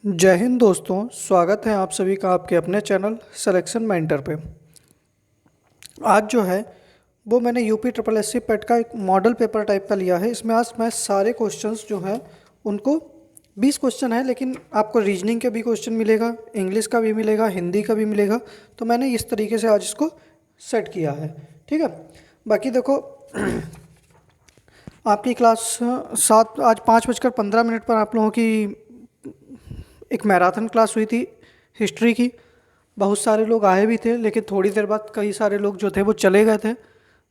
जय हिंद दोस्तों, स्वागत है आप सभी का आपके अपने चैनल सिलेक्शन मेंटर पे। आज जो है वो मैंने यूपी ट्रिपल एस सी पेट का एक मॉडल पेपर टाइप का लिया है। इसमें आज मैं सारे क्वेश्चंस जो हैं उनको 20 क्वेश्चन है, लेकिन आपको रीजनिंग के भी क्वेश्चन मिलेगा, इंग्लिश का भी मिलेगा, हिंदी का भी मिलेगा। तो मैंने इस तरीके से आज इसको सेट किया है, ठीक है। बाकी देखो आपकी क्लास 5:15 पर आप लोगों की एक मैराथन क्लास हुई थी हिस्ट्री की। बहुत सारे लोग आए भी थे, लेकिन थोड़ी देर बाद कई सारे लोग जो थे वो चले गए थे।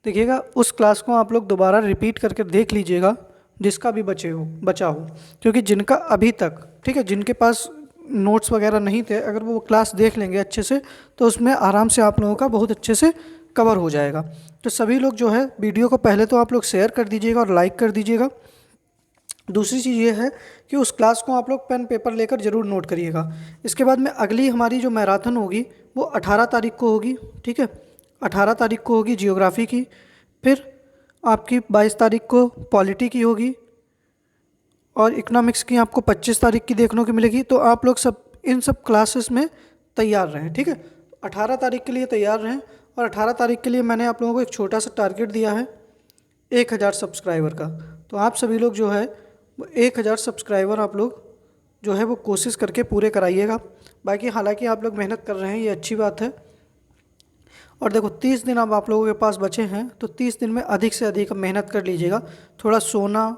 देखिएगा उस क्लास को आप लोग दोबारा रिपीट करके देख लीजिएगा, जिसका भी बचा हो, क्योंकि जिनका अभी तक, ठीक है, जिनके पास नोट्स वगैरह नहीं थे, अगर वो क्लास देख लेंगे अच्छे से तो उसमें आराम से आप लोगों का बहुत अच्छे से कवर हो जाएगा। तो सभी लोग जो है वीडियो को पहले तो आप लोग शेयर कर दीजिएगा और लाइक कर दीजिएगा। दूसरी चीज़ ये है कि उस क्लास को आप लोग पेन पेपर लेकर ज़रूर नोट करिएगा। इसके बाद में अगली हमारी जो मैराथन होगी वो 18 तारीख को होगी, ठीक है। 18 तारीख को होगी जियोग्राफी की। फिर आपकी 22 तारीख को पॉलिटी की होगी, और इकोनॉमिक्स की आपको 25 तारीख की देखने को मिलेगी। तो आप लोग सब इन सब क्लासेस में तैयार रहें, ठीक है। 18 तारीख के लिए तैयार रहें। और 18 तारीख के लिए मैंने आप लोगों को एक छोटा सा टारगेट दिया है 1000 सब्सक्राइबर का। तो आप सभी लोग जो है 1000 सब्सक्राइबर आप लोग जो है वो कोशिश करके पूरे कराइएगा। बाकी हालांकि आप लोग मेहनत कर रहे हैं, ये अच्छी बात है। और देखो 30 दिन अब आप लोगों के पास बचे हैं, तो 30 दिन में अधिक से अधिक मेहनत कर लीजिएगा। थोड़ा सोना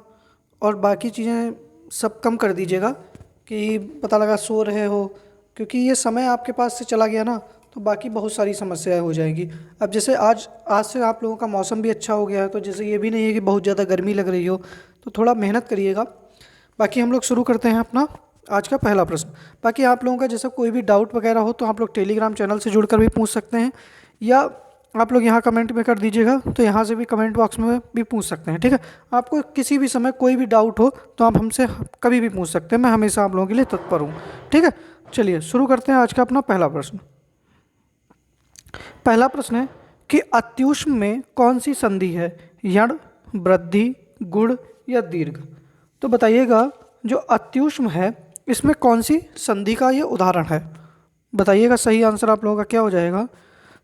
और बाकी चीज़ें सब कम कर दीजिएगा कि पता लगा सो रहे हो, क्योंकि ये समय आपके पास से चला गया ना तो बाकी बहुत सारी समस्याएं हो जाएंगी। अब जैसे आज आज से आप लोगों का मौसम भी अच्छा हो गया है, तो जैसे ये भी नहीं है कि बहुत ज़्यादा गर्मी लग रही हो, तो थोड़ा मेहनत करिएगा। बाकी हम लोग शुरू करते हैं अपना आज का पहला प्रश्न। बाकी आप लोगों का जैसा कोई भी डाउट वगैरह हो तो आप लोग टेलीग्राम चैनल से जुड़कर भी पूछ सकते हैं, या आप लोग यहाँ कमेंट में कर दीजिएगा, तो यहाँ से भी कमेंट बॉक्स में भी पूछ सकते हैं, ठीक है। आपको किसी भी समय कोई भी डाउट हो तो आप हमसे कभी भी पूछ सकते हैं, मैं हमेशा आप लोगों के लिए तत्पर हूँ, ठीक है। चलिए शुरू करते हैं आज का अपना पहला प्रश्न। पहला प्रश्न है कि अत्युष्म में कौन सी संधि है, यण, वृद्धि, गुण या दीर्घ। तो बताइएगा जो अत्युष्म है इसमें कौन सी संधि का ये उदाहरण है, बताइएगा। सही आंसर आप लोगों का क्या हो जाएगा।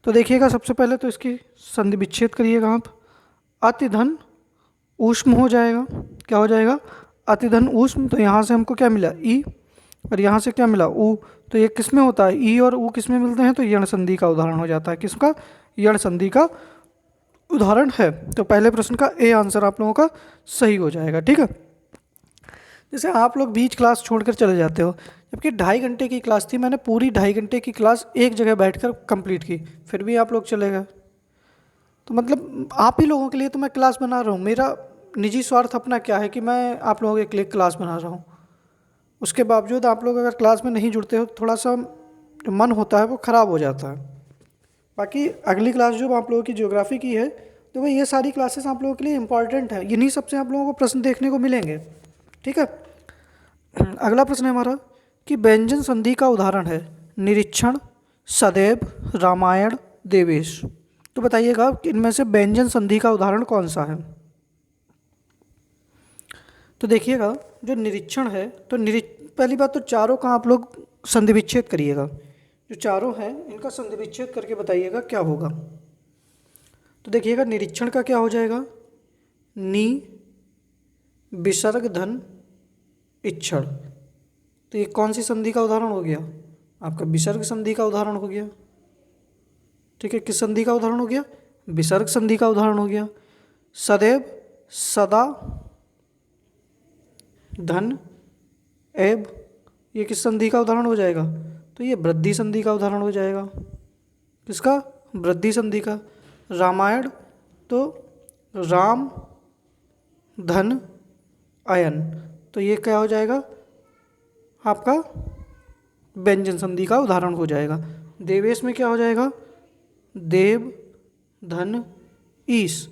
तो देखिएगा सबसे पहले तो इसकी संधि विच्छेद करिएगा आप। अतिधन ऊष्म हो जाएगा, क्या हो जाएगा, अतिधन ऊष्म। तो यहाँ से हमको क्या मिला, ई, और यहाँ से क्या मिला, ऊ। तो ये किस में होता है, ई और ऊ किस में मिलते हैं, तो यण संधि का उदाहरण हो जाता है। किसका, यण संधि का उदाहरण है। तो पहले प्रश्न का ए आंसर आप लोगों का सही हो जाएगा, ठीक है। जैसे आप लोग बीच क्लास छोड़कर चले जाते हो, जबकि 2.5 घंटे की क्लास थी, मैंने पूरी 2.5 घंटे की क्लास एक जगह बैठकर कंप्लीट की, फिर भी आप लोग चले गए। तो मतलब आप ही लोगों के लिए तो मैं क्लास बना रहा हूँ, मेरा निजी स्वार्थ अपना क्या है कि मैं आप लोगों के लिए क्लास बना रहा हूँ। उसके बावजूद आप लोग अगर क्लास में नहीं जुड़ते हो, थोड़ा सा जो मन होता है वो ख़राब हो जाता है। बाकी अगली क्लास जो आप लोगों की ज्योग्राफी की है, तो भाई ये सारी क्लासेस आप लोगों के लिए इंपॉर्टेंट है, इन्हीं सबसे आप लोगों को प्रश्न देखने को मिलेंगे, ठीक है। अगला प्रश्न है हमारा कि व्यंजन संधि का उदाहरण है निरीक्षण, सदैव, रामायण, देवेश। तो बताइएगा कि इनमें से व्यंजन संधि का उदाहरण कौन सा है। तो देखिएगा जो निरीक्षण है, तो पहली बात तो चारों का आप लोग संधि विच्छेद करिएगा। जो चारों हैं इनका संधि विच्छेद करके बताइएगा क्या होगा। तो देखिएगा निरीक्षण का क्या हो जाएगा, नी, विसर्ग धन, इक्षण। तो ये कौन सी संधि का उदाहरण हो गया, आपका विसर्ग संधि का उदाहरण हो गया, ठीक है। किस संधि का उदाहरण हो गया, विसर्ग संधि का उदाहरण हो गया। सदैव, सदा, धन, एब, ये किस संधि का उदाहरण हो जाएगा, तो ये वृद्धि संधि का उदाहरण हो जाएगा। किसका, वृद्धि संधि का। रामायण, तो राम, धन, अयन, तो ये क्या हो जाएगा आपका व्यंजन संधि का उदाहरण हो जाएगा। देवेश में क्या हो जाएगा, देव, धन, ईश,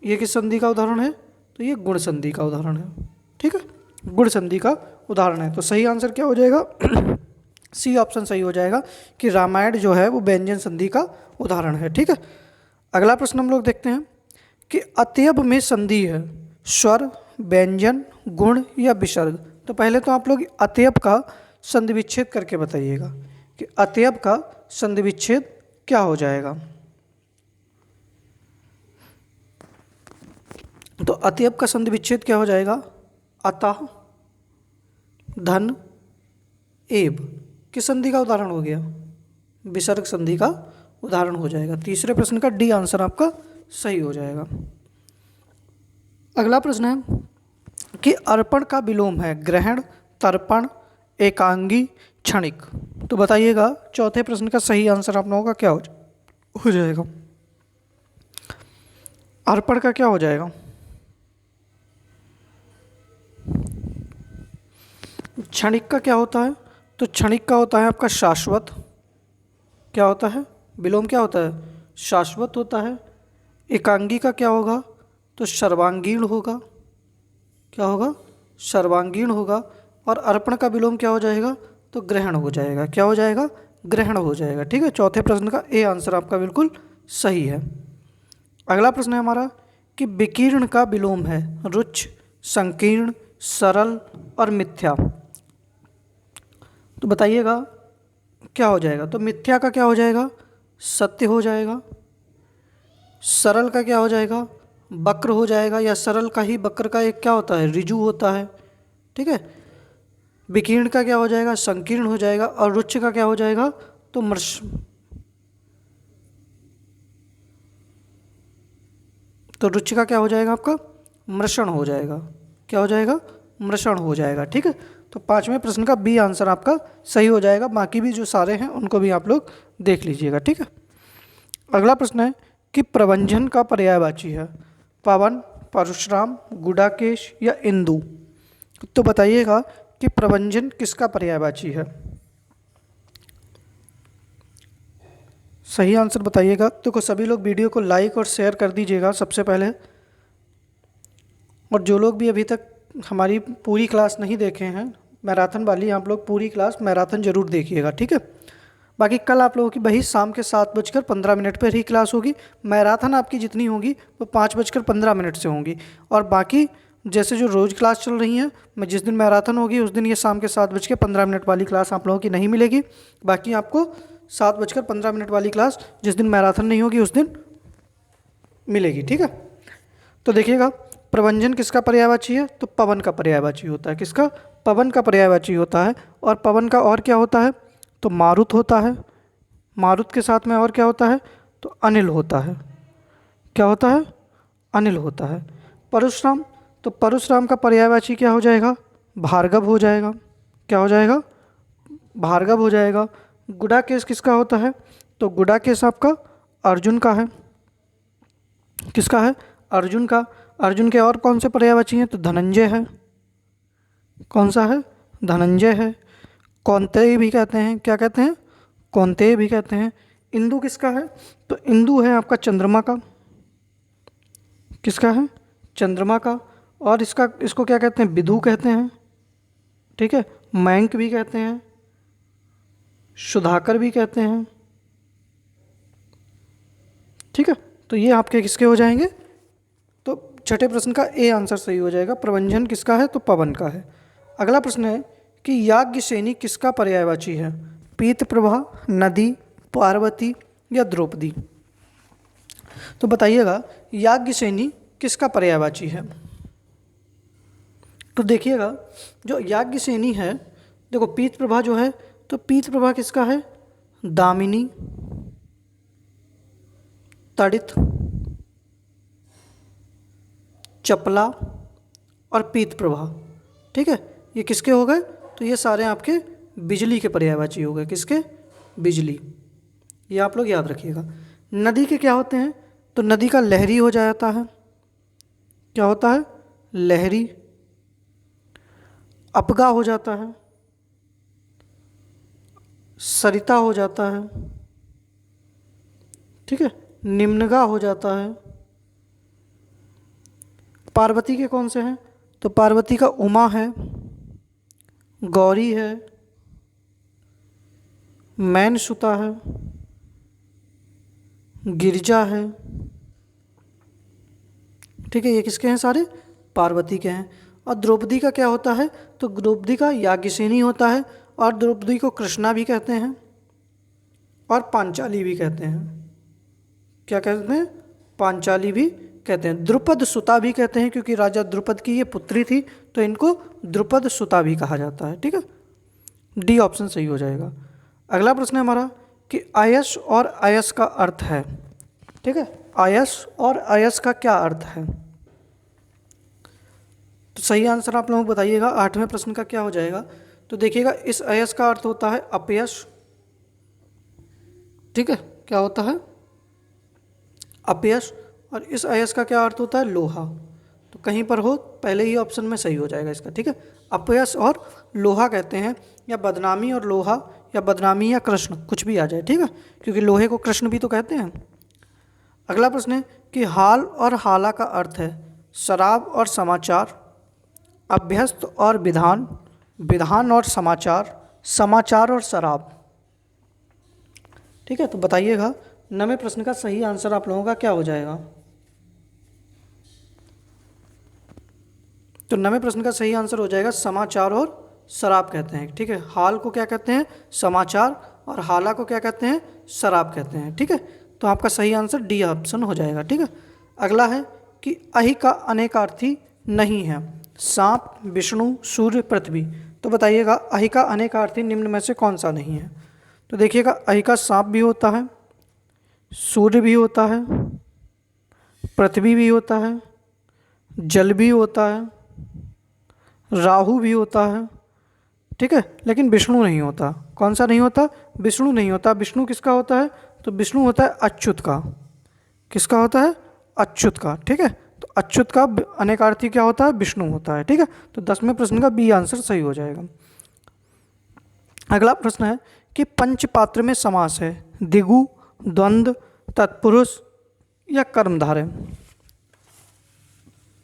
ये किस संधि का उदाहरण है, तो ये गुण संधि का उदाहरण है, ठीक है, गुण संधि का उदाहरण है। तो सही आंसर क्या हो जाएगा सी ऑप्शन सही हो जाएगा कि रामायण जो है वो व्यंजन संधि का उदाहरण है, ठीक है। अगला प्रश्न हम लोग देखते हैं कि अत्यय में संधि है स्वर, व्यंजन, गुण या विसर्ग। तो पहले तो आप लोग अत्यय का संधि विच्छेद करके बताइएगा कि अतएव का संधि विच्छेद क्या हो जाएगा। तो अतएव का संधि विच्छेद क्या हो जाएगा, अतः धन एव किस संधि का उदाहरण हो गया, विसर्ग संधि का उदाहरण हो जाएगा। तीसरे प्रश्न का डी आंसर आपका सही हो जाएगा। अगला प्रश्न है कि अर्पण का विलोम है ग्रहण, तर्पण, एकांगी, क्षणिक। तो बताइएगा चौथे प्रश्न का सही आंसर आप लोगों का क्या हो जाएगा। अर्पण का क्या हो जाएगा, क्षणिक का क्या होता है। तो क्षणिक का होता है आपका शाश्वत, क्या होता है, विलोम क्या होता है, शाश्वत होता है। एकांगी का क्या होगा, तो सर्वांगीण होगा, क्या होगा, सर्वांगीण होगा। और अर्पण का विलोम क्या हो जाएगा, तो ग्रहण हो जाएगा, क्या हो जाएगा, ग्रहण हो जाएगा। ठीक है, चौथे प्रश्न का ए आंसर आपका बिल्कुल सही है। अगला प्रश्न है हमारा कि विकीर्ण का विलोम है रुच्च, संकीर्ण, सरल और मिथ्या। तो बताइएगा क्या हो जाएगा। तो मिथ्या का क्या हो जाएगा, सत्य हो जाएगा। सरल का क्या हो जाएगा, वक्र हो जाएगा, या सरल का ही वक्र का एक क्या होता है, ऋजु होता है। ठीक है, विकीर्ण का क्या हो जाएगा, संकीर्ण हो जाएगा। और रुच्च का क्या हो जाएगा, तो मृष, तो रुच्च का क्या हो जाएगा आपका, मृषण हो जाएगा, क्या हो जाएगा, मृषण हो जाएगा। ठीक है, तो पांचवें प्रश्न का बी आंसर आपका सही हो जाएगा। बाकी भी जो सारे हैं उनको भी आप लोग देख लीजिएगा। ठीक है, अगला प्रश्न है कि प्रवंजन का पर्यायवाची है पवन, परशुराम, गुडाकेश या इंदु। तो बताइएगा कि प्रवंजन किसका पर्यायवाची है। सही आंसर बताइएगा। तो सभी लोग वीडियो को लाइक और शेयर कर दीजिएगा सबसे पहले। और जो लोग भी अभी तक हमारी पूरी क्लास नहीं देखे हैं मैराथन वाली, आप लोग पूरी क्लास मैराथन जरूर देखिएगा। ठीक है, बाकी कल आप लोगों की वही शाम के 7:15 पर ही क्लास होगी। मैराथन आपकी जितनी होगी वो 5:15 से होंगी। और बाकी जैसे जो रोज़ क्लास चल रही हैं, मैं जिस दिन मैराथन होगी उस दिन ये शाम के 7:15 वाली क्लास आप लोगों की नहीं मिलेगी। बाकी आपको 7:15 वाली क्लास जिस दिन मैराथन नहीं होगी उस दिन मिलेगी। ठीक है, तो देखिएगा प्रवंजन किसका पर्यायवाची है, तो पवन का पर्यायवाची होता है। किसका, पवन का पर्यायवाची होता है। और पवन का और क्या होता है, तो मारुत होता है। मारुत के साथ में और क्या होता है, तो अनिल होता है, क्या होता है, अनिल होता है। परशुराम, तो परशुराम का पर्यायवाची क्या हो जाएगा, भार्गव हो जाएगा, क्या हो जाएगा, भार्गव हो जाएगा। गुडाकेश किसका होता है, तो गुडाकेश आपका अर्जुन का है। किसका है, अर्जुन का। अर्जुन के और कौन से पर्यायवाची हैं, तो धनंजय है। कौन सा है, धनंजय है। कौंतेय भी कहते हैं, क्या कहते हैं, कौंतेय भी कहते हैं। इंदु किसका है, तो इंदु है आपका चंद्रमा का। किसका है, चंद्रमा का। और इसको क्या कहते हैं, विदु कहते हैं। ठीक है, मयंक भी कहते हैं, सुधाकर भी कहते हैं। ठीक है, तो ये आपके किसके हो जाएंगे, तो छठे प्रश्न का ए आंसर सही हो जाएगा। प्रवंजन किसका है, तो पवन का है। अगला प्रश्न है कि याज्ञसेनी किसका पर्यायवाची है, पीतप्रभा, नदी, पार्वती या द्रौपदी। तो बताइएगा याज्ञसेनी किसका पर्यायवाची है। तो देखिएगा जो याज्ञसेनी है, देखो पीतप्रभा जो है, तो पीतप्रभा किसका है, दामिनी, तड़ित, चपला और पीतप्रभा। ठीक है, ये किसके हो गए, तो ये सारे आपके बिजली के पर्यायवाची हो गए। किसके, बिजली। ये आप लोग याद रखिएगा। नदी के क्या होते हैं, तो नदी का लहरी हो जाता है, क्या होता है, लहरी। अपगा हो जाता है, सरिता हो जाता है। ठीक है, निम्नगा हो जाता है। पार्वती के कौन से हैं, तो पार्वती का उमा है, गौरी है, मैनसुता है, गिरजा है। ठीक है, ये किसके हैं, सारे पार्वती के हैं। और द्रौपदी का क्या होता है, तो द्रौपदी का याज्ञसेनी होता है। और द्रौपदी को कृष्णा भी कहते हैं और पांचाली भी कहते हैं। क्या कहते हैं? पांचाली भी कहते हैं। द्रुपद सुता भी कहते हैं क्योंकि राजा द्रुपद की ये पुत्री थी, तो इनको द्रुपद सुता भी कहा जाता है। ठीक है, डी ऑप्शन सही हो जाएगा। अगला प्रश्न है हमारा कि आयस और अयस का अर्थ है। ठीक है, आयस और अयस का क्या अर्थ है? तो सही आंसर आप लोग बताइएगा। 8वें प्रश्न का क्या हो जाएगा? तो देखिएगा, इस अयस का अर्थ होता है अपयश। ठीक है, क्या होता है? अपयश। और इस अयस का क्या अर्थ होता है? लोहा। तो कहीं पर हो, पहले ही ऑप्शन में सही हो जाएगा इसका। ठीक है, अपयश और लोहा कहते हैं, या बदनामी और लोहा, या बदनामी या कृष्ण, कुछ भी आ जाए। ठीक है, क्योंकि लोहे को कृष्ण भी तो कहते हैं। अगला प्रश्न है कि हाल और हाला का अर्थ है शराब और समाचार, अभ्यस्त और विधान, विधान और समाचार, समाचार और शराब। ठीक है, तो बताइएगा 9वें प्रश्न का सही आंसर आप लोगों का क्या हो जाएगा? तो 9वें प्रश्न का सही आंसर हो जाएगा समाचार और शराब कहते हैं। ठीक है, हाल को क्या कहते हैं? समाचार, और हाला को क्या कहते हैं? शराब कहते हैं। ठीक है, तो आपका सही आंसर डी ऑप्शन हो जाएगा। ठीक है, अगला है कि अहि का अनेकार्थी नहीं है सांप, विष्णु, सूर्य, पृथ्वी। तो बताइएगा अहि का अनेकार्थी निम्न में से कौन सा नहीं है? तो देखिएगा, अहि का सांप भी होता है, सूर्य भी होता है, पृथ्वी भी होता है, जल भी होता है, राहु भी होता है। ठीक है, लेकिन विष्णु नहीं होता। कौन सा नहीं होता? विष्णु नहीं होता। विष्णु किसका होता है? तो विष्णु होता है अच्युत का। किसका होता है? अच्युत का। ठीक है, तो अच्युत का अनेकार्थी क्या होता है? विष्णु होता है। ठीक है, तो 10वें प्रश्न का बी आंसर सही हो जाएगा। अगला प्रश्न है कि पंचपात्र में समास है दिगु, द्वंद्व, तत्पुरुष या कर्मधारय।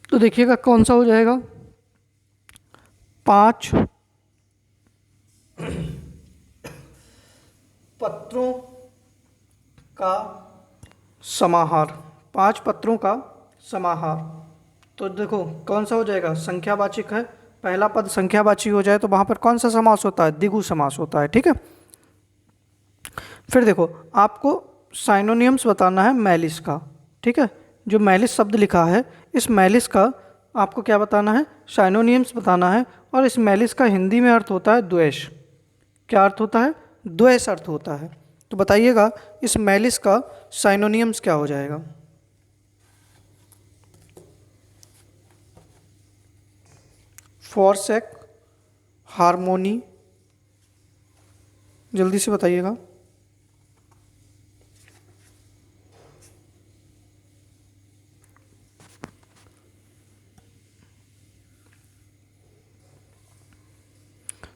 तो देखिएगा कौन सा हो जाएगा? 5 पत्रों का समाहार, 5 पत्रों का समाहार। तो देखो कौन सा हो जाएगा? संख्यावाचक है, पहला पद संख्यावाची हो जाए तो वहाँ पर कौन सा समास होता है? द्विगु समास होता है। ठीक है, फिर देखो आपको साइनोनियम्स बताना है मैलिस का। ठीक है, जो मैलिस शब्द लिखा है, इस मैलिस का आपको क्या बताना है? साइनोनियम्स बताना है। और इस मैलिस का हिंदी में अर्थ होता है द्वेष। क्या अर्थ होता है? द्वेष अर्थ होता है। तो बताइएगा इस मैलिस का साइनोनियम्स क्या हो जाएगा? फॉरसेक, हारमोनी, जल्दी से बताइएगा।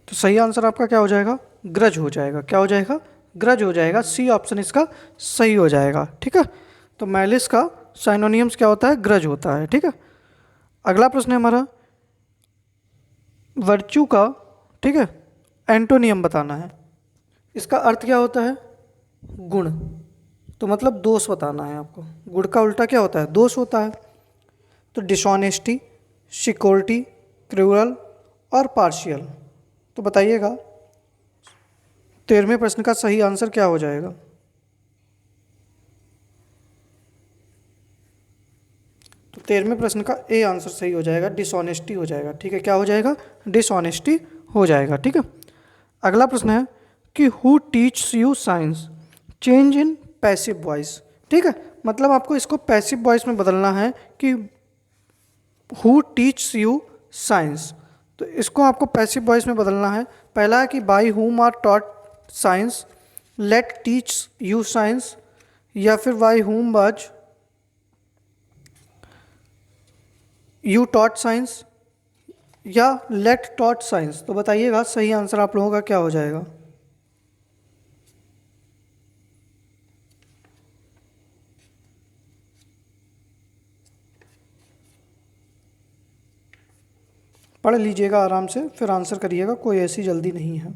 तो सही आंसर आपका क्या हो जाएगा? ग्रज हो जाएगा। क्या हो जाएगा? ग्रज हो जाएगा। सी ऑप्शन इसका सही हो जाएगा। ठीक है, तो मैलिस का साइनोनियम्स क्या होता है? ग्रज होता है। ठीक है, अगला प्रश्न है हमारा वर्च्यू का। ठीक है, एंटोनियम बताना है। इसका अर्थ क्या होता है? गुण। तो मतलब दोष बताना है आपको। गुण का उल्टा क्या होता है? दोष होता है। तो डिसऑनेस्टी, सिक्योरिटी, क्रूरल और पार्शियल। तो बताइएगा 13वें प्रश्न का सही आंसर क्या हो जाएगा? तो 13वें प्रश्न का ए आंसर सही हो जाएगा, डिसऑनेस्टी हो जाएगा। ठीक है, क्या हो जाएगा? डिसऑनेस्टी हो जाएगा। ठीक है, अगला प्रश्न है कि who teach you science, change in passive voice. ठीक है, मतलब आपको इसको पैसिव वॉइस में बदलना है कि हु टीच यू साइंस। तो इसको आपको पैसिव वॉइस में बदलना है। पहला है कि by whom are taught science, let teach you science, या फिर by whom was you taught science, या लेट टॉट साइंस। तो बताइएगा सही आंसर आप लोगों का क्या हो जाएगा? पढ़ लीजिएगा आराम से, फिर आंसर करिएगा, कोई ऐसी जल्दी नहीं है।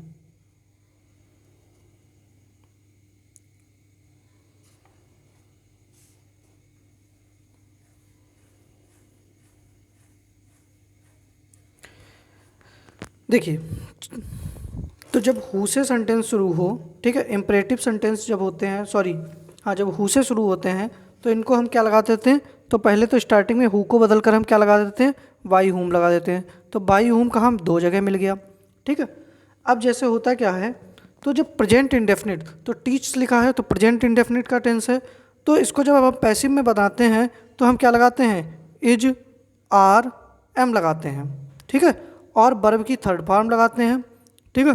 देखिए, तो जब हु से सेंटेंस शुरू हो, ठीक है, इम्परेटिव सेंटेंस जब होते हैं, सॉरी हाँ, जब हु से शुरू होते हैं तो इनको हम क्या लगा देते हैं, तो पहले तो स्टार्टिंग में हु को बदल कर हम क्या लगा देते हैं, बाई हुम लगा देते हैं। तो बाई हुम का हम दो जगह मिल गया, ठीक है। अब जैसे होता क्या है, तो जब प्रेजेंट इंडेफिनिट, तो टीच लिखा है तो प्रेजेंट इंडेफिनिट का टेंस है, तो इसको जब हम पैसिव में बताते हैं तो हम क्या लगाते हैं, इज, आर, एम लगाते हैं, ठीक है। और वर्ब की थर्ड फॉर्म लगाते हैं, ठीक है,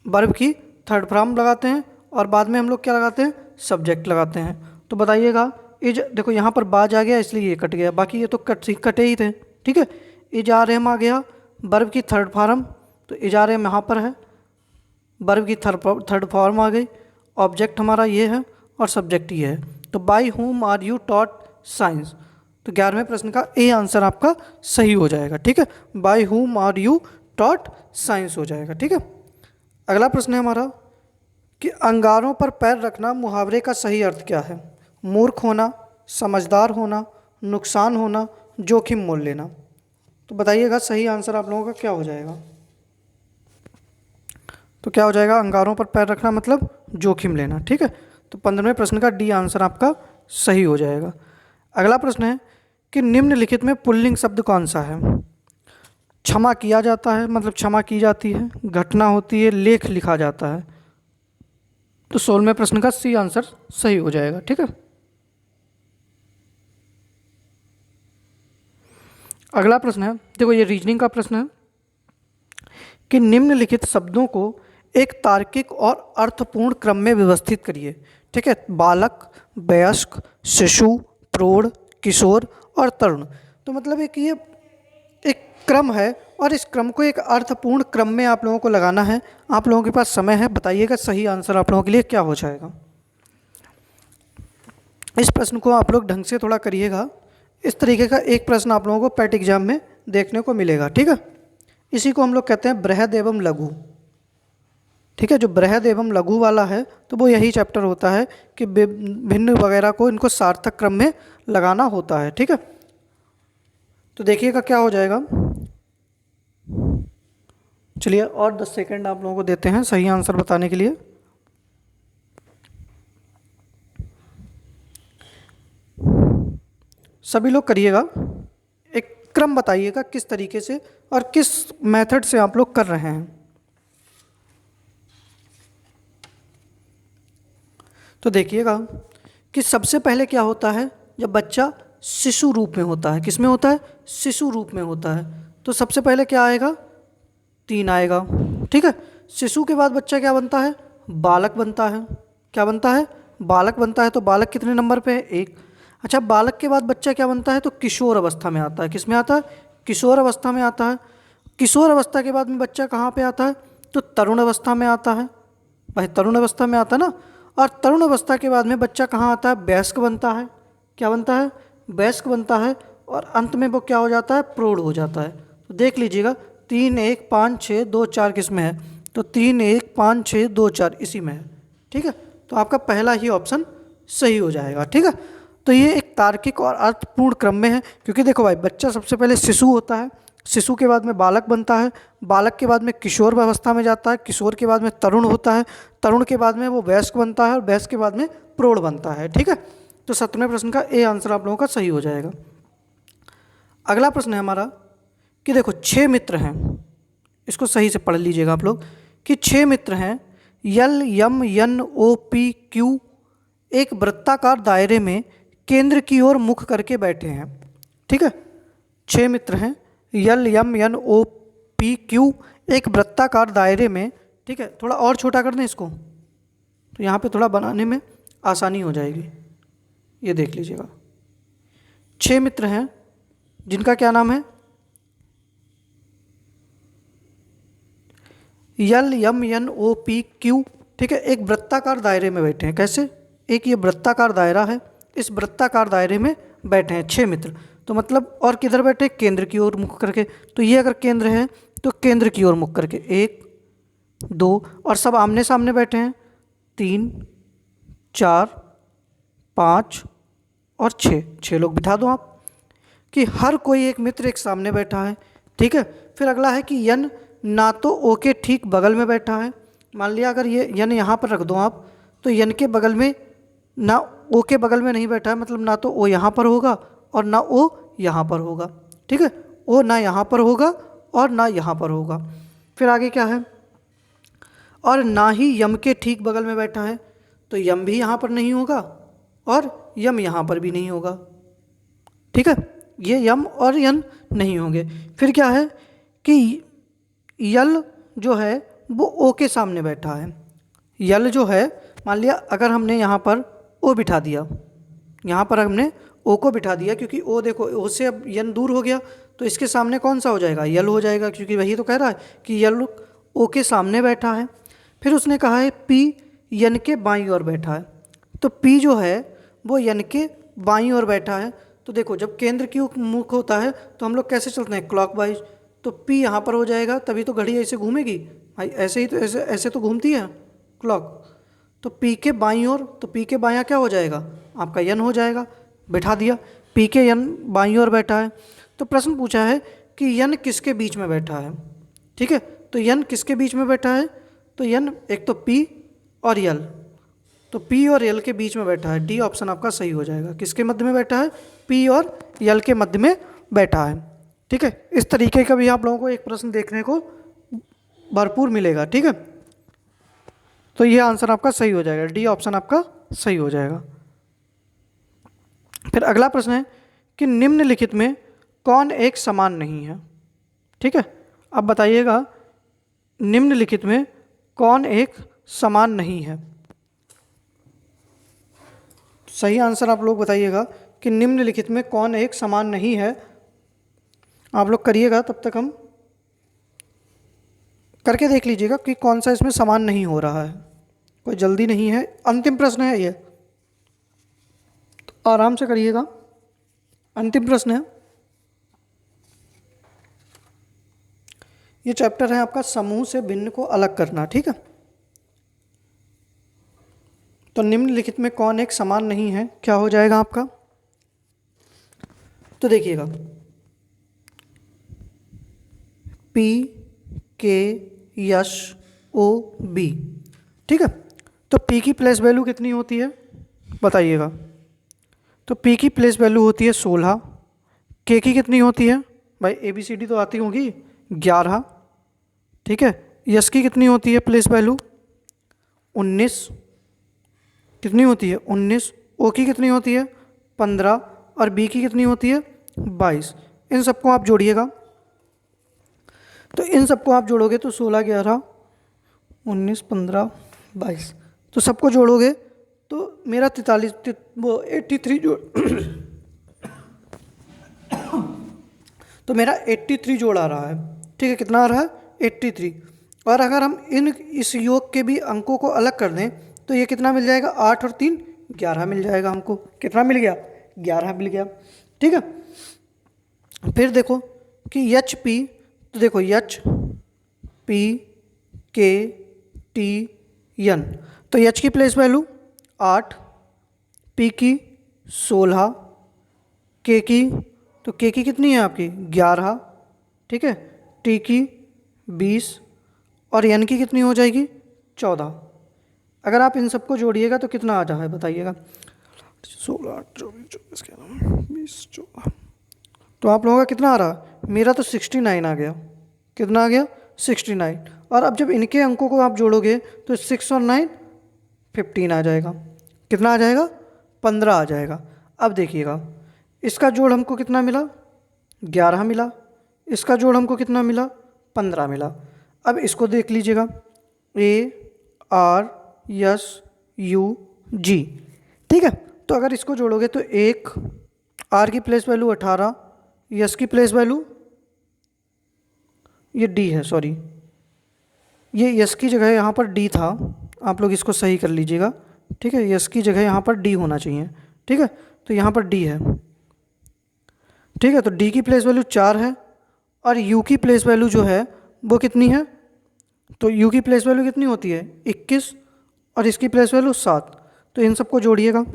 वर्ब की थर्ड फॉर्म लगाते हैं और बाद में हम लोग क्या लगाते हैं, सब्जेक्ट लगाते हैं। तो बताइएगा, इज, देखो यहाँ पर बाज आ गया इसलिए ये कट गया, बाकी ये तो कटे ही थे, ठीक है। इज आर एम आ गया, वर्ब की थर्ड फॉर्म, तो इज आर एम यहाँ पर है, वर्ब की थर्ड फॉर्म आ गई, ऑब्जेक्ट हमारा ये है और सब्जेक्ट ये है। तो by whom are you taught science, तो 11वें प्रश्न का ए आंसर आपका सही हो जाएगा, ठीक है। By whom are you taught science हो जाएगा, ठीक है। अगला प्रश्न है हमारा कि अंगारों पर पैर रखना मुहावरे का सही अर्थ क्या है। मूर्ख होना, समझदार होना, नुकसान होना, जोखिम मोल लेना। तो बताइएगा सही आंसर आप लोगों का क्या हो जाएगा। तो क्या हो जाएगा, अंगारों पर पैर रखना मतलब जोखिम लेना, ठीक है। तो 15वें प्रश्न का डी आंसर आपका सही हो जाएगा। अगला प्रश्न है कि निम्नलिखित में पुल्लिंग शब्द कौन सा है। क्षमा किया जाता है मतलब क्षमा की जाती है, घटना होती है, लेख लिखा जाता है। तो 16वें प्रश्न का सी आंसर सही हो जाएगा, ठीक है। अगला प्रश्न है, देखो ये रीजनिंग का प्रश्न है कि निम्नलिखित शब्दों को एक तार्किक और अर्थपूर्ण क्रम में व्यवस्थित करिए, ठीक है। बालक, वयस्क, शिशु, प्रौढ़, किशोर और तरुण। तो मतलब एक ये एक क्रम है और इस क्रम को एक अर्थपूर्ण क्रम में आप लोगों को लगाना है। आप लोगों के पास समय है, बताइएगा सही आंसर आप लोगों के लिए क्या हो जाएगा। इस प्रश्न को आप लोग ढंग से थोड़ा करिएगा। इस तरीके का एक प्रश्न आप लोगों को पैट एग्जाम में देखने को मिलेगा, ठीक है। इसी को हम लोग कहते हैं बृहद एवं लघु, ठीक है। जो बृहद एवं लघु वाला है तो वो यही चैप्टर होता है कि भिन्न वगैरह को इनको सार्थक क्रम में लगाना होता है, ठीक है। तो देखिएगा क्या हो जाएगा। चलिए और 10 सेकंड आप लोगों को देते हैं सही आंसर बताने के लिए। सभी लोग करिएगा, एक क्रम बताइएगा किस तरीके से और किस मेथड से आप लोग कर रहे हैं। तो देखिएगा कि सबसे पहले क्या होता है, जब बच्चा शिशु रूप में होता है, किस में होता है, शिशु रूप में होता है, तो सबसे पहले क्या आएगा, 3 आएगा, ठीक है। शिशु के बाद बच्चा क्या बनता है, बालक बनता है, क्या बनता है, बालक बनता है। तो बालक कितने नंबर पे है, 1। अच्छा, बालक के बाद बच्चा क्या बनता है, तो किशोर अवस्था में आता है, किस में आता है, किशोर अवस्था में आता है। किशोर अवस्था के बाद में बच्चा कहाँ पे आता है, तो तरुण अवस्था में आता है, भाई तरुण अवस्था में आता है ना। और तरुण अवस्था के बाद में बच्चा कहाँ आता है, वयस्क बनता है, क्या बनता है, वयस्क बनता है। और अंत में वो क्या हो जाता है, प्रौढ़ हो जाता है। तो देख लीजिएगा 3 1 5 6 2 4 किस में है, तो 3 1 5 6 2 4 इसी में है, ठीक है। तो आपका पहला ही ऑप्शन सही हो जाएगा, ठीक है। तो ये एक तार्किक और अर्थपूर्ण क्रम में है, क्योंकि देखो भाई बच्चा सबसे पहले शिशु होता है, शिशु के बाद में बालक बनता है, बालक के बाद में किशोर अवस्था में जाता है, किशोर के बाद में तरुण होता है, तरुण के बाद में वो वयस्क बनता है और वयस्क के बाद में प्रौढ़ बनता है, ठीक है। तो 17वें प्रश्न का ए आंसर आप लोगों का सही हो जाएगा। अगला प्रश्न है हमारा कि देखो 6 मित्र हैं, इसको सही से पढ़ लीजिएगा आप लोग कि 6 मित्र हैं, यल यम यन ओ पी क्यू एक वृत्ताकार दायरे में केंद्र की ओर मुख करके बैठे हैं, ठीक है। 6 मित्र हैं, यल यम यन ओ पी क्यू एक वृत्ताकार दायरे में, ठीक है। थोड़ा और छोटा कर दें इसको, तो यहाँ पे थोड़ा बनाने में आसानी हो जाएगी। ये देख लीजिएगा 6 मित्र हैं जिनका क्या नाम है, यल यम यन ओ पी क्यू, ठीक है। एक वृत्ताकार दायरे में बैठे हैं, कैसे, एक ये वृत्ताकार दायरा है, इस वृत्ताकार दायरे में बैठे हैं 6 मित्र। तो मतलब और किधर बैठे, केंद्र की ओर मुख करके। तो ये अगर केंद्र है तो केंद्र की ओर मुख करके 1 2, और सब आमने सामने बैठे हैं 3 4 5 और 6 लोग बिठा दो आप कि हर कोई एक मित्र एक सामने बैठा है, ठीक है। फिर अगला है कि यन ना तो ओ के ठीक बगल में बैठा है, मान लिया अगर ये यन यहाँ पर रख दो आप, तो यन के बगल में ना ओ के बगल में नहीं बैठा है, मतलब ना तो ओ यहाँ पर होगा और ना ओ यहाँ पर होगा, ठीक है। ओ ना यहाँ पर होगा और ना यहाँ पर होगा। फिर आगे क्या है, और ना ही यम के ठीक बगल में बैठा है, तो यम भी यहाँ पर नहीं होगा और यम यहाँ पर भी नहीं होगा, ठीक है। ये यम और यन नहीं होंगे। फिर क्या है कि यल जो है वो ओ के सामने बैठा है। यल जो है, मान लिया अगर हमने यहाँ पर ओ बिठा दिया, यहाँ पर हमने ओ को बिठा दिया, क्योंकि ओ देखो ओ से अब यन दूर हो गया, तो इसके सामने कौन सा हो जाएगा, यल हो जाएगा, क्योंकि वही तो कह रहा है कि यल ओ के सामने बैठा है। फिर उसने कहा है पी यन के बाईं ओर बैठा है, तो पी जो है वो यन के बाईं ओर बैठा है। तो देखो जब केंद्र की ओर मुख होता है तो हम लोग कैसे चलते हैं, क्लॉकवाइज, तो पी यहाँ पर हो जाएगा, तभी तो घड़ी ऐसे घूमेगी भाई, ऐसे ही तो ऐसे ऐसे तो घूमती है क्लॉक। तो पी के बाईं ओर, तो पी के बायां क्या हो जाएगा, आपका यन हो जाएगा, बिठा दिया, पी के यन बाईं ओर बैठा है। तो प्रश्न पूछा है कि यन किसके बीच में बैठा है, ठीक है। तो यन किसके बीच में बैठा है, तो यन एक तो पी और यल, तो पी और यल के बीच में बैठा है, डी ऑप्शन आपका सही हो जाएगा। किसके मध्य में बैठा है, पी और यल के मध्य में बैठा है, ठीक है। इस तरीके का भी आप लोगों को एक प्रश्न देखने को भरपूर मिलेगा, ठीक है। तो ये आंसर आपका सही हो जाएगा, डी ऑप्शन आपका सही हो जाएगा। फिर अगला प्रश्न है कि निम्नलिखित में कौन एक समान नहीं है, ठीक है। अब बताइएगा निम्नलिखित में कौन एक समान नहीं है। सही आंसर आप लोग बताइएगा कि निम्नलिखित में कौन एक समान नहीं है। आप लोग करिएगा, तब तक हम करके देख लीजिएगा कि कौन सा इसमें समान नहीं हो रहा है, कोई जल्दी नहीं है, अंतिम प्रश्न है ये, तो आराम से करिएगा। अंतिम प्रश्न है, ये चैप्टर है आपका समूह से भिन्न को अलग करना, ठीक है। तो निम्नलिखित में कौन एक समान नहीं है, क्या हो जाएगा आपका, तो देखिएगा पी के यश ओ बी, ठीक है। तो पी की प्लेस वैल्यू कितनी होती है बताइएगा, तो पी की प्लेस वैल्यू होती है 16, के की कितनी होती है भाई, ए बी सी डी तो आती होगी 11, ठीक है। यश की कितनी होती है प्लेस वैल्यू 19, कितनी होती है 19, ओ की कितनी होती है 15 और बी की कितनी होती है 22। इन सबको आप जोड़िएगा, तो इन सबको आप जोड़ोगे तो 16 11 19 15 22, तो सबको जोड़ोगे तो मेरा 43 वो 83 जोड़ तो मेरा 83 जोड़ आ रहा है, ठीक है। कितना आ रहा है 83। और अगर हम इस योग के भी अंकों को अलग कर दें तो ये कितना मिल जाएगा, 8 और 3 11 मिल जाएगा हमको। कितना मिल गया, 11 मिल गया, ठीक है। फिर देखो कि एच पी, तो देखो एच पी के टी एन, तो एच की प्लेस वैल्यू 8, पी की 16, के की, तो के की कितनी है आपकी 11, ठीक है। टी की 20 और एन की कितनी हो जाएगी 14। अगर आप इन सबको जोड़िएगा तो कितना आ रहा है बताइएगा, 16 24 24 20 14, तो आप लोगों का कितना आ रहा, मेरा तो 69 आ गया। कितना आ गया 69। और अब जब इनके अंकों को आप जोड़ोगे तो 6 और 9 15 आ जाएगा। कितना आ जाएगा 15 आ जाएगा। अब देखिएगा इसका जोड़ हमको कितना मिला 11 मिला, इसका जोड़ हमको कितना मिला 15 मिला। अब इसको देख लीजिएगा ए आर एस यू जी, ठीक है। तो अगर इसको जोड़ोगे तो एक, आर की प्लेस वैल्यू 18, यस की प्लेस वैल्यू ये डी है, सॉरी ये यस की जगह यहाँ पर डी था, आप लोग इसको सही कर लीजिएगा, ठीक है। यस की जगह यहाँ पर डी होना चाहिए, ठीक है। तो यहाँ पर डी है, ठीक है। तो डी की प्लेस वैल्यू 4 है और यू की प्लेस वैल्यू जो है वो कितनी है, तो यू की प्लेस वैल्यू कितनी होती है 21 और इसकी प्लेस वैल्यू 7। तो इन सबको जोड़िएगा,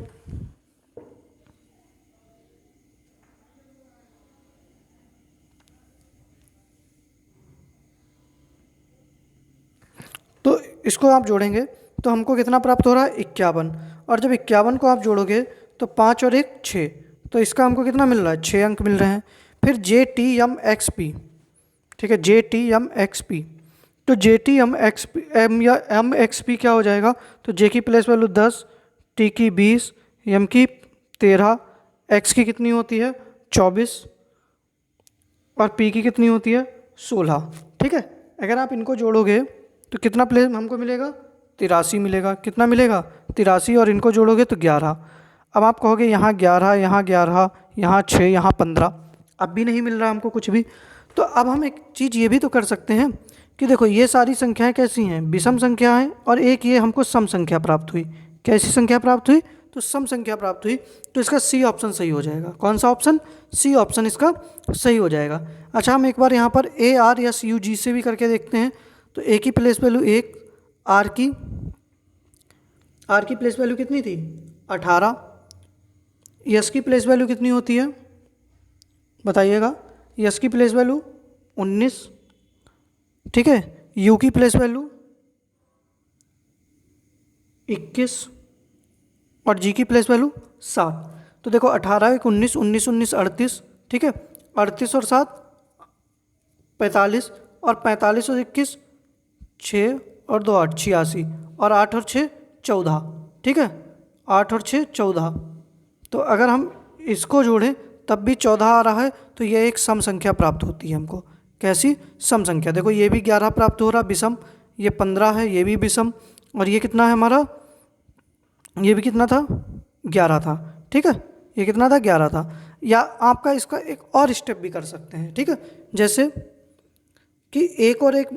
इसको आप जोड़ेंगे तो हमको कितना प्राप्त हो रहा है, 51। और जब 51 को आप जोड़ोगे तो 5 और 1 6, तो इसका हमको कितना मिल रहा है, 6 अंक मिल रहे हैं। फिर J T M X P, ठीक है, J T M X P. तो J T M X P M या एम एक्स पी क्या हो जाएगा, तो जे की प्लेस वैल्यू 10, टी की 20, एम की 13, एक्स की कितनी होती है 24 और पी की कितनी होती है 16। ठीक है, अगर आप इनको जोड़ोगे तो कितना प्लेस हमको मिलेगा, 83 मिलेगा। कितना मिलेगा, 83, और इनको जोड़ोगे तो 11। अब आप कहोगे यहाँ 11, यहाँ 11, यहाँ 6, यहाँ 15, अब भी नहीं मिल रहा हमको कुछ भी। तो अब हम एक चीज़ ये भी तो कर सकते हैं कि देखो ये सारी संख्याएं कैसी हैं, विषम संख्या हैं, और एक ये हमको सम संख्या प्राप्त हुई। कैसी संख्या प्राप्त हुई, तो सम संख्या प्राप्त हुई। तो इसका सी ऑप्शन सही हो जाएगा। कौन सा ऑप्शन, सी ऑप्शन इसका सही हो जाएगा। अच्छा, हम एक बार यहाँ पर ए आर एस यू जी से भी करके देखते हैं। तो ए की प्लेस वैल्यू 1, आर की प्लेस वैल्यू कितनी थी 18, यस की प्लेस वैल्यू कितनी होती है बताइएगा, यस की प्लेस वैल्यू 19, ठीक है, यू की प्लेस वैल्यू 21 और जी की प्लेस वैल्यू 7। तो देखो 18 1 19, 19 19 38, ठीक है, 38 और 7 45, और 45 और 21 6 और 2 8 86, और 8 और 6 14, ठीक है, 8 और 6 14। तो अगर हम इसको जोड़ें तब भी 14 आ रहा है, तो ये एक सम संख्या प्राप्त होती है हमको। कैसी, सम संख्या। देखो ये भी 11 प्राप्त हो रहा विषम, ये 15 है, ये भी विषम, और ये कितना है हमारा, ये भी कितना था 11 था, ठीक है, ये कितना था 11 था। या आपका इसका एक और स्टेप भी कर सकते हैं, ठीक है, जैसे कि एक और एक,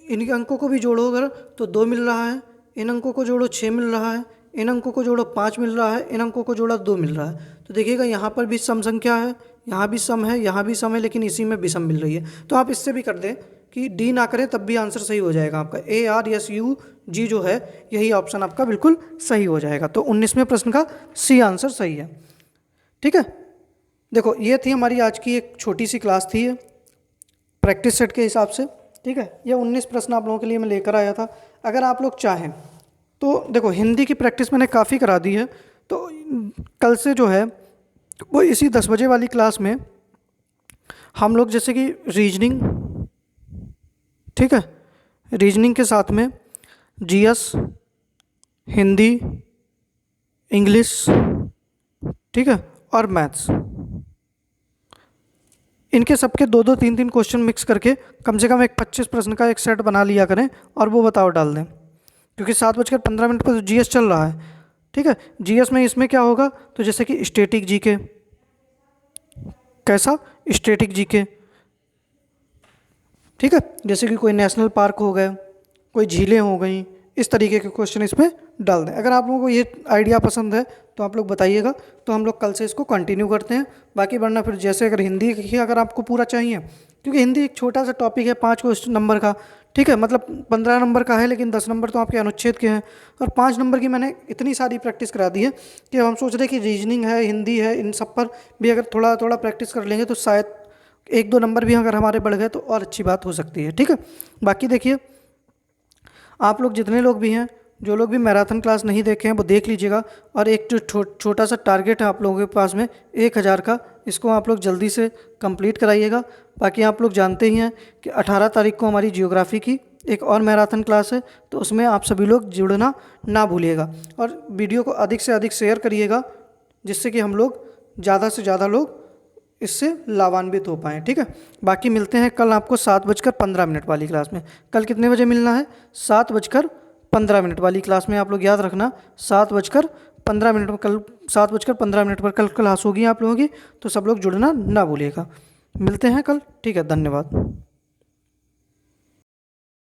इन अंकों को भी जोड़ो अगर तो 2 मिल रहा है, इन अंकों को जोड़ो 6 मिल रहा है, इन अंकों को जोड़ो 5 मिल रहा है, इन अंकों को जोड़ा 2 मिल रहा है। तो देखिएगा यहाँ पर भी सम संख्या है, यहाँ भी सम है, यहाँ भी सम है, लेकिन इसी में विषम मिल रही है। तो आप इससे भी कर दें कि डी ना करें तब भी आंसर सही हो जाएगा आपका। ए आर एस यू जी जो है यही ऑप्शन आपका बिल्कुल सही हो जाएगा। तो 19वें प्रश्न का सी आंसर सही है। ठीक है, देखो ये थी हमारी आज की एक छोटी सी क्लास थी प्रैक्टिस सेट के हिसाब से। ठीक है, ये 19 प्रश्न आप लोगों के लिए मैं लेकर आया था। अगर आप लोग चाहें तो देखो हिंदी की प्रैक्टिस मैंने काफ़ी करा दी है, तो कल से जो है वो इसी 10 बजे वाली क्लास में हम लोग जैसे कि रीजनिंग, ठीक है, रीजनिंग के साथ में जीएस, हिंदी, इंग्लिश, ठीक है, और मैथ्स, इनके सबके 2-2 3-3 क्वेश्चन मिक्स करके कम से कम एक 25 प्रश्न का एक सेट बना लिया करें और वो बताओ डाल दें, क्योंकि 7:15 पर जीएस चल रहा है। ठीक है, जीएस में इसमें क्या होगा, तो जैसे कि स्टैटिक जीके, कैसा स्टैटिक जीके, ठीक है, जैसे कि कोई नेशनल पार्क हो गए, कोई झीलें हो गई, इस तरीके के क्वेश्चन इसमें डाल दें। अगर आप लोगों को ये आइडिया पसंद है तो आप लोग बताइएगा, तो हम लोग कल से इसको कंटिन्यू करते हैं। बाकी वरना फिर जैसे अगर हिंदी की अगर आपको पूरा चाहिए, क्योंकि हिंदी एक छोटा सा टॉपिक है 5 क्वेश्चन नंबर का, ठीक है, मतलब 15 नंबर का है, लेकिन 10 नंबर तो आपके अनुच्छेद के हैं, और 5 नंबर की मैंने इतनी सारी प्रैक्टिस करा दी है कि अब हम सोच रहे हैं कि रीजनिंग है, हिंदी है, इन सब पर भी अगर थोड़ा थोड़ा प्रैक्टिस कर लेंगे तो शायद 1-2 नंबर भी अगर हमारे बढ़ गए तो और अच्छी बात हो सकती है। ठीक है, बाकी देखिए आप लोग जितने लोग भी हैं, जो लोग भी मैराथन क्लास नहीं देखे हैं वो देख लीजिएगा, और एक जो छोटा सा टारगेट है आप लोगों के पास में 1000 का, इसको आप लोग जल्दी से कंप्लीट कराइएगा। बाकी आप लोग जानते ही हैं कि 18 तारीख को हमारी जियोग्राफी की एक और मैराथन क्लास है, तो उसमें आप सभी लोग जुड़ना ना भूलिएगा, और वीडियो को अधिक से अधिक शेयर करिएगा, जिससे कि हम लोग ज़्यादा से ज़्यादा लोग इससे लाभान्वित हो पाएँ। ठीक है, बाकी मिलते हैं कल आपको 7:15 वाली क्लास में। कल कितने बजे मिलना है, 7:15 वाली क्लास में। आप लोग याद रखना 7:15 पर, कल 7:15 पर कल क्लास होगी आप लोगों की, तो सब लोग जुड़ना ना भूलिएगा। मिलते हैं कल, ठीक है, धन्यवाद।